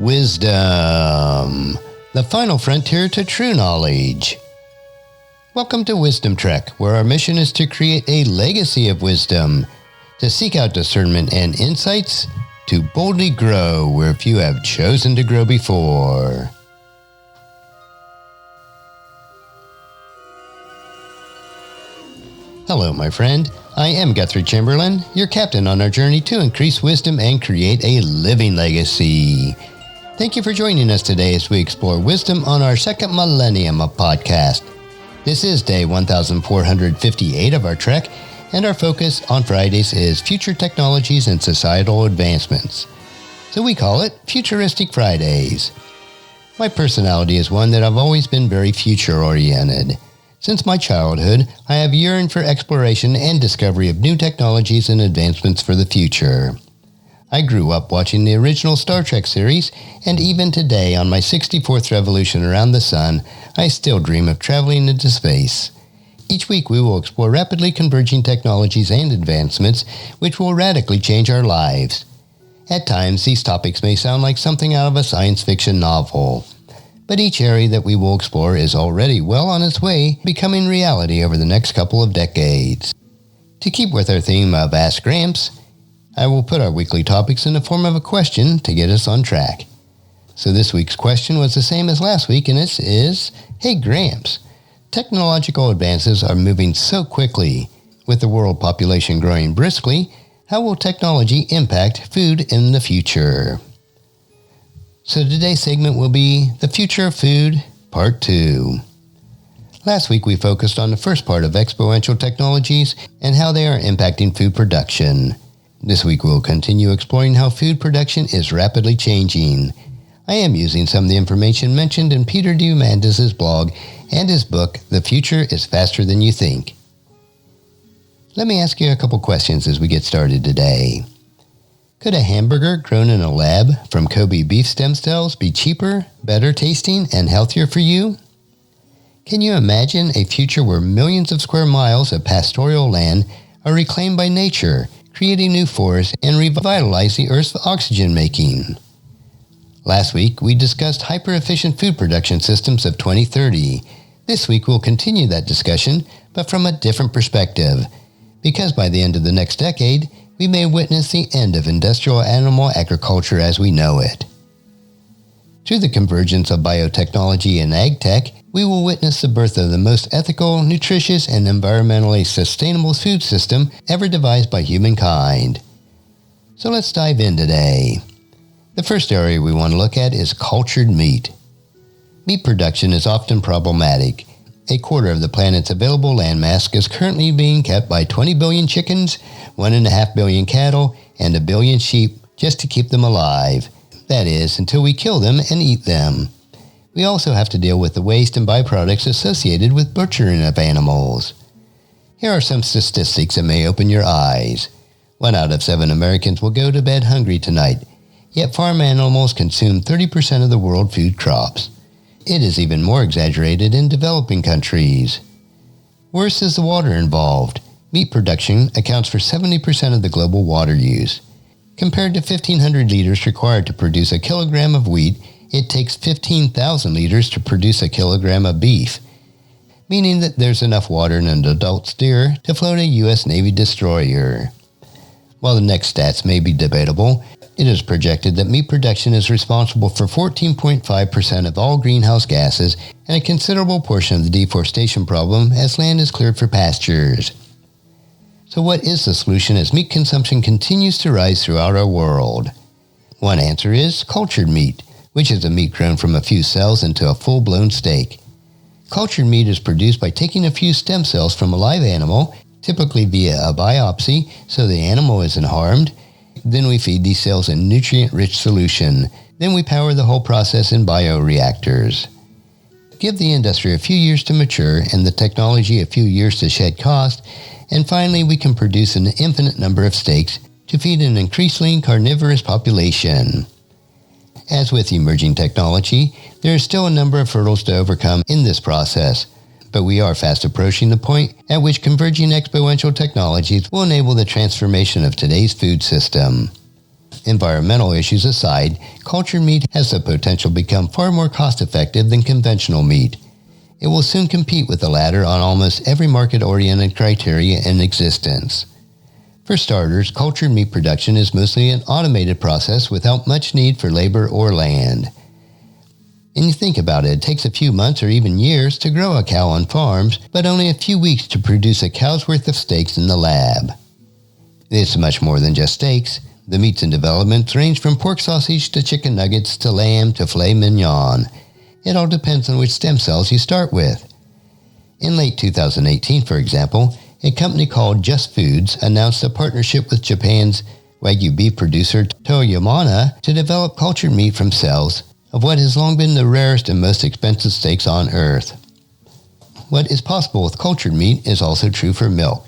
Wisdom, the final frontier to true knowledge. Welcome to Wisdom Trek, where our mission is to create a legacy of wisdom, to seek out discernment and insights, to boldly grow where few have chosen to grow before. Hello, my friend. I am Guthrie Chamberlain, your captain on our journey to increase wisdom and create a living legacy. Thank you for joining us today as we explore wisdom on our second millennium of podcast. This is day 1458 of our trek, and our focus on Fridays is future technologies and societal advancements. So we call it Futuristic Fridays. My personality is one that I've always been very future-oriented. Since my childhood, I have yearned for exploration and discovery of new technologies and advancements for the future. I grew up watching the original Star Trek series, and even today, on my 64th revolution around the sun, I still dream of traveling into space. Each week we will explore rapidly converging technologies and advancements which will radically change our lives. At times, these topics may sound like something out of a science fiction novel, but each area that we will explore is already well on its way becoming reality over the next couple of decades. To keep with our theme of Ask Gramps, I will put our weekly topics in the form of a question to get us on track. So this week's question was the same as last week, and it is, Hey Gramps, technological advances are moving so quickly. With the world population growing briskly, how will technology impact food in the future? So today's segment will be The Future of Food, Part 2. Last week we focused on the first part of exponential technologies and how they are impacting food production. This week we'll continue exploring how food production is rapidly changing. I am using some of the information mentioned in Peter Diamandis' blog and his book, The Future is Faster Than You Think. Let me ask you a couple questions as we get started today. Could a hamburger grown in a lab from Kobe beef stem cells be cheaper, better tasting, and healthier for you? Can you imagine a future where millions of square miles of pastoral land are reclaimed by nature, creating new forests and revitalize the Earth's oxygen making? Last week, we discussed hyper-efficient food production systems of 2030. This week, we'll continue that discussion, but from a different perspective, because by the end of the next decade, we may witness the end of industrial animal agriculture as we know it. Through the convergence of biotechnology and ag tech, we will witness the birth of the most ethical, nutritious, and environmentally sustainable food system ever devised by humankind. So let's dive in today. The first area we want to look at is cultured meat. Meat production is often problematic. A quarter of the planet's available landmass is currently being kept by 20 billion chickens, 1.5 billion cattle, and 1 billion sheep just to keep them alive. That is, until we kill them and eat them. We also have to deal with the waste and byproducts associated with butchering of animals. Here are some statistics that may open your eyes. 1 out of 7 Americans will go to bed hungry tonight, yet farm animals consume 30% of the world food crops. It is even more exaggerated in developing countries. Worse is the water involved. Meat production accounts for 70% of the global water use. Compared to 1,500 liters required to produce a kilogram of wheat, it takes 15,000 liters to produce a kilogram of beef, meaning that there's enough water in an adult steer to float a U.S. Navy destroyer. While the next stats may be debatable, it is projected that meat production is responsible for 14.5% of all greenhouse gases and a considerable portion of the deforestation problem as land is cleared for pastures. So what is the solution as meat consumption continues to rise throughout our world? One answer is cultured meat, which is a meat grown from a few cells into a full-blown steak. Cultured meat is produced by taking a few stem cells from a live animal, typically via a biopsy, so the animal isn't harmed. Then we feed these cells a nutrient-rich solution. Then we power the whole process in bioreactors. Give the industry a few years to mature and the technology a few years to shed cost, and finally we can produce an infinite number of steaks to feed an increasingly carnivorous population. As with emerging technology, there is still a number of hurdles to overcome in this process, but we are fast approaching the point at which converging exponential technologies will enable the transformation of today's food system. Environmental issues aside, cultured meat has the potential to become far more cost-effective than conventional meat. It will soon compete with the latter on almost every market-oriented criteria in existence. For starters, cultured meat production is mostly an automated process without much need for labor or land. And you think about it, it takes a few months or even years to grow a cow on farms, but only a few weeks to produce a cow's worth of steaks in the lab. It's much more than just steaks. The meats in development range from pork sausage to chicken nuggets to lamb to filet mignon. It all depends on which stem cells you start with. In late 2018, for example, a company called Just Foods announced a partnership with Japan's Wagyu beef producer Toyomana to develop cultured meat from cells of what has long been the rarest and most expensive steaks on Earth. What is possible with cultured meat is also true for milk.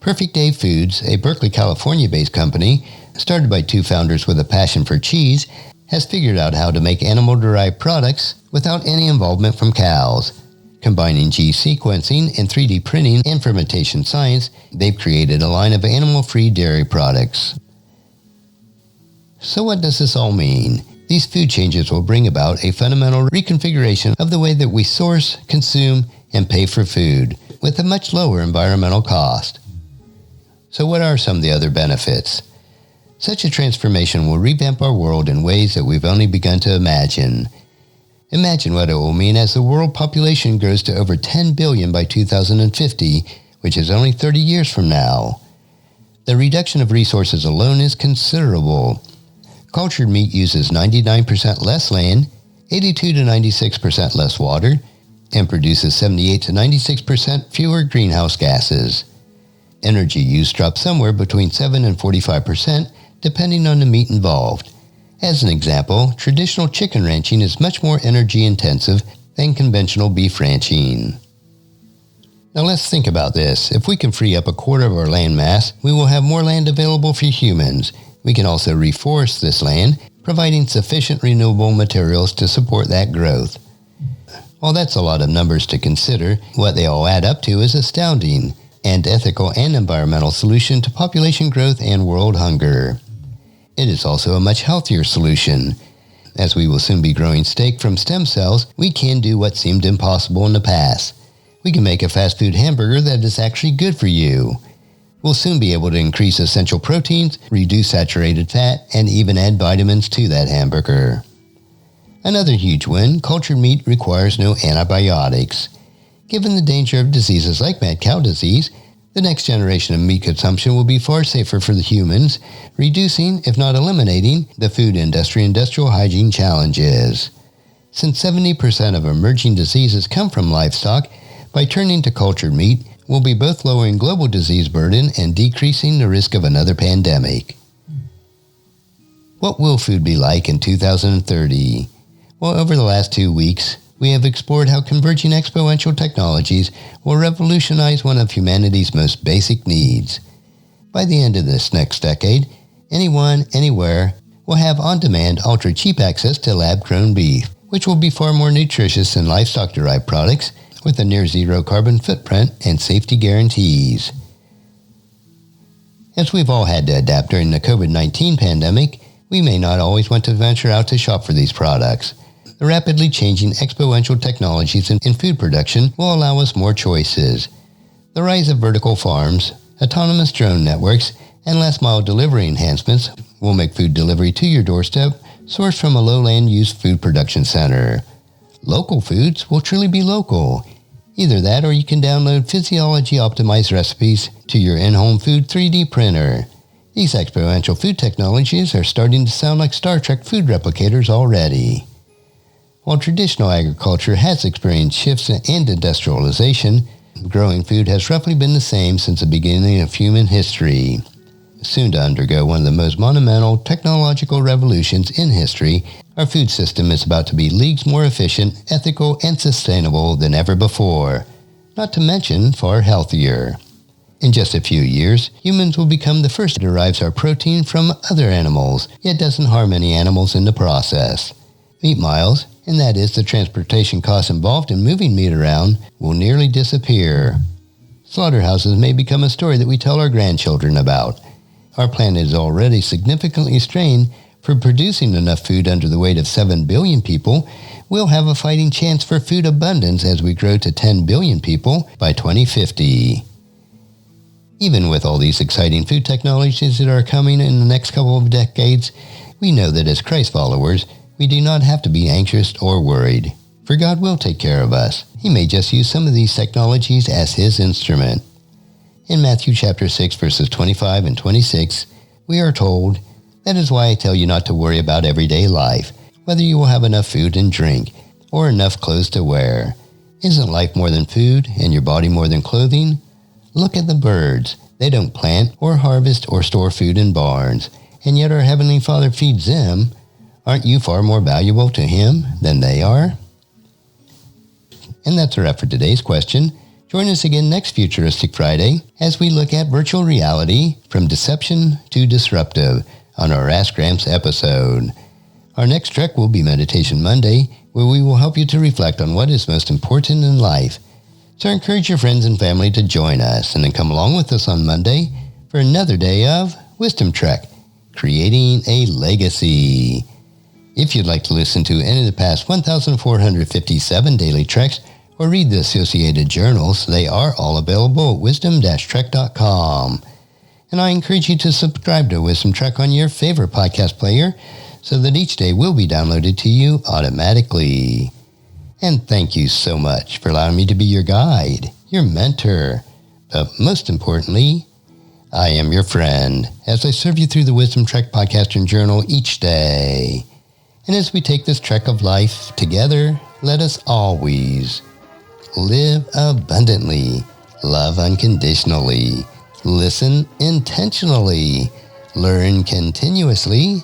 Perfect Day Foods, a Berkeley, California-based company, started by two founders with a passion for cheese, has figured out how to make animal-derived products without any involvement from cows. Combining gene sequencing and 3D printing and fermentation science, they've created a line of animal-free dairy products. So what does this all mean? These food changes will bring about a fundamental reconfiguration of the way that we source, consume, and pay for food, with a much lower environmental cost. So what are some of the other benefits? Such a transformation will revamp our world in ways that we've only begun to imagine. Imagine what it will mean as the world population grows to over 10 billion by 2050, which is only 30 years from now. The reduction of resources alone is considerable. Cultured meat uses 99% less land, 82 to 96% less water, and produces 78 to 96% fewer greenhouse gases. Energy use drops somewhere between 7 and 45%, depending on the meat involved. As an example, traditional chicken ranching is much more energy intensive than conventional beef ranching. Now let's think about this. If we can free up a quarter of our land mass, we will have more land available for humans. We can also reforest this land, providing sufficient renewable materials to support that growth. While that's a lot of numbers to consider, what they all add up to is astounding, and ethical and environmental solution to population growth and world hunger. It is also a much healthier solution. As we will soon be growing steak from stem cells, we can do what seemed impossible in the past. We can make a fast food hamburger that is actually good for you. We'll soon be able to increase essential proteins, reduce saturated fat, and even add vitamins to that hamburger. Another huge win, cultured meat requires no antibiotics. Given the danger of diseases like mad cow disease, the next generation of meat consumption will be far safer for the humans, reducing, if not eliminating, the food industry industrial hygiene challenges. Since 70% of emerging diseases come from livestock, by turning to cultured meat, we'll be both lowering global disease burden and decreasing the risk of another pandemic. What will food be like in 2030? Well, over the last 2 weeks, we have explored how converging exponential technologies will revolutionize one of humanity's most basic needs. By the end of this next decade, anyone, anywhere, will have on-demand, ultra-cheap access to lab-grown beef, which will be far more nutritious than livestock-derived products, with a near-zero carbon footprint and safety guarantees. As we've all had to adapt during the COVID-19 pandemic, we may not always want to venture out to shop for these products. The rapidly changing exponential technologies in food production will allow us more choices. The rise of vertical farms, autonomous drone networks, and last-mile delivery enhancements will make food delivery to your doorstep sourced from a lowland-use food production center. Local foods will truly be local. Either that or you can download physiology-optimized recipes to your in-home food 3D printer. These exponential food technologies are starting to sound like Star Trek food replicators already. While traditional agriculture has experienced shifts and industrialization, growing food has roughly been the same since the beginning of human history. Soon to undergo one of the most monumental technological revolutions in history, our food system is about to be leagues more efficient, ethical, and sustainable than ever before, not to mention far healthier. In just a few years, humans will become the first that derives our protein from other animals, yet doesn't harm any animals in the process. Meat miles, and that is the transportation costs involved in moving meat around, will nearly disappear. Slaughterhouses may become a story that we tell our grandchildren about. our planet is already significantly strained for producing enough food under the weight of 7 billion people, we'll have a fighting chance for food abundance as we grow to 10 billion people by 2050. Even with all these exciting food technologies that are coming in the next couple of decades, we know that as Christ followers, we do not have to be anxious or worried, for God will take care of us. He may just use some of these technologies as His instrument. In Matthew chapter 6, verses 25 and 26, we are told, "That is why I tell you not to worry about everyday life, whether you will have enough food and drink, or enough clothes to wear. Isn't life more than food, and your body more than clothing? Look at the birds. They don't plant or harvest or store food in barns, and yet our Heavenly Father feeds them. Aren't you far more valuable to Him than they are?" And that's a wrap for today's question. Join us again next Futuristic Friday as we look at virtual reality from deception to disruptive on our Ask Gramps episode. Our next trek will be Meditation Monday, where we will help you to reflect on what is most important in life. So encourage your friends and family to join us and then come along with us on Monday for another day of Wisdom Trek, Creating a Legacy. If you'd like to listen to any of the past 1,457 daily treks or read the associated journals, they are all available at wisdom-trek.com. And I encourage you to subscribe to Wisdom Trek on your favorite podcast player so that each day will be downloaded to you automatically. And thank you so much for allowing me to be your guide, your mentor, but most importantly, I am your friend as I serve you through the Wisdom Trek podcast and journal each day. And as we take this trek of life together, let us always live abundantly, love unconditionally, listen intentionally, learn continuously,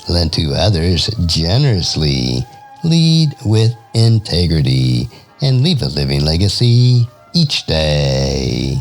lend to others generously, lead with integrity, and leave a living legacy each day.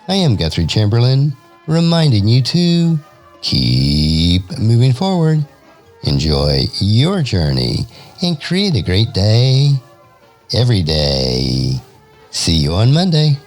I am Guthrie Chamberlain, reminding you to keep moving forward, enjoy your journey, and create a great day every day. See you on Monday.